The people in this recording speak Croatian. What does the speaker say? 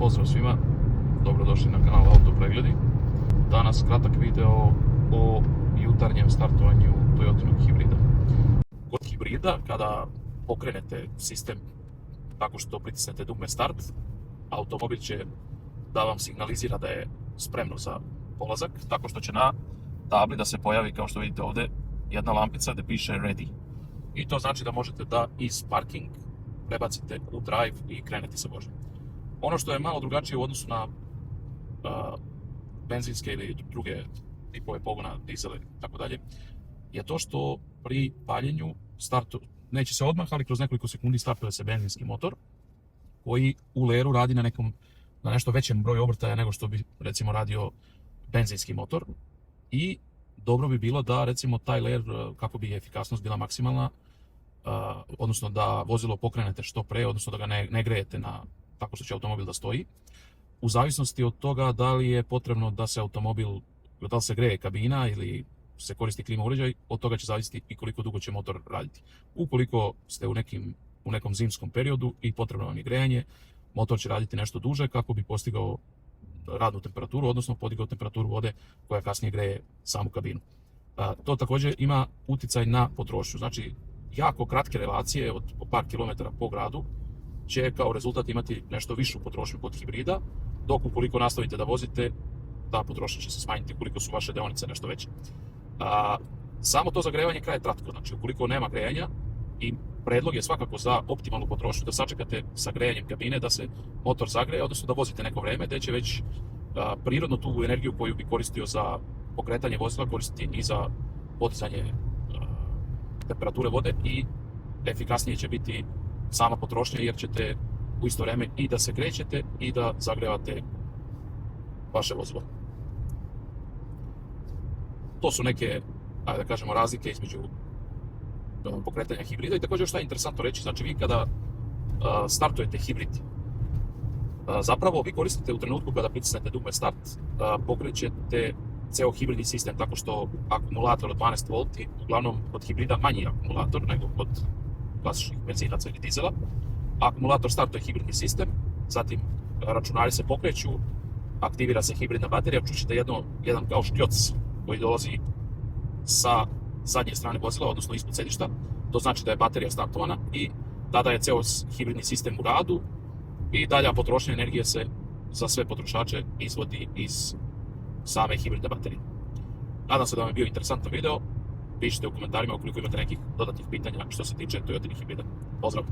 Pozdrav svima, dobrodošli na kanal Auto Pregledi. Danas kratak video o jutarnjem startovanju Toyotinog hibrida. Kod hibrida, kada pokrenete sistem tako što pritisnete dugme start, automobil će da vam signalizira da je spremno za polazak, tako što će na tabli da se pojavi, kao što vidite ovdje, jedna lampica gdje piše ready. I to znači da možete da iz parking prebacite u drive i krenete sa vožnjom. Ono što je malo drugačije u odnosu na benzinske ili druge tipove pogona, dizele i tako dalje, je to što pri paljenju startu, neće se odmah, ali kroz nekoliko sekundi startuje se benzinski motor koji u leru radi na nešto većem broju obrtaja nego što bi recimo radio benzinski motor. I dobro bi bilo da recimo taj ler, kako bi efikasnost bila maksimalna, odnosno da vozilo pokrenete što pre, odnosno da ga ne grejete tako što će automobil da stoji. U zavisnosti od toga da li je potrebno da se da li se greje kabina ili se koristi klima uređaj, od toga će zavisiti i koliko dugo će motor raditi. Ukoliko ste u nekom zimskom periodu i potrebno vam je grejanje, motor će raditi nešto duže kako bi postigao radnu temperaturu, odnosno podigao temperaturu vode koja kasnije greje samu kabinu. To također ima uticaj na potrošnju. Znači, jako kratke relacije od par kilometara po gradu će kao rezultat imati nešto višu potrošnju kod hibrida, dok ukoliko nastavite da vozite, ta potrošnja će se smanjiti ukoliko su vaše deonice nešto veće. Samo to zagrevanje traje kratko, znači ukoliko nema grejanja, i predlog je svakako za optimalnu potrošnju da sačekate sa grejanjem kabine da se motor zagreje, odnosno da vozite neko vreme, gdje će već prirodno tu energiju koju bi koristio za pokretanje vozila koristiti i za podizanje temperature vode, i efikasnije će biti sama potrošnja jer ćete u isto vreme i da se krećete i da zagrevate vaše vozilo. To su neke, da kažemo, razlike između pokretanja hibrida. I također što je interesantno reći, znači vi kada startujete hibrid, zapravo vi koristite u trenutku kada pritisnete dugme start, pokrećete ceo hibridni sistem tako što akumulator od 12 volti, uglavnom kod hibrida manji akumulator nego kod klasičnih benzinaca ili dizela. Akumulator startuje hibridni sistem, zatim računari se pokreću, aktivira se hibridna baterija, čućete jedan kao škljoc koji dolazi sa zadnje strane vozila, odnosno ispod sedišta. To znači da je baterija startovana i tada je ceo hibridni sistem u radu i dalja potrošnja energije se za sve potrošače izvodi iz same hibridne baterije. Nadam se da vam je bio interesantan video. Pišite u komentarima ukoliko imate nekih dodatnih pitanja što se tiče Toyotinih hibrida. Pozdrav!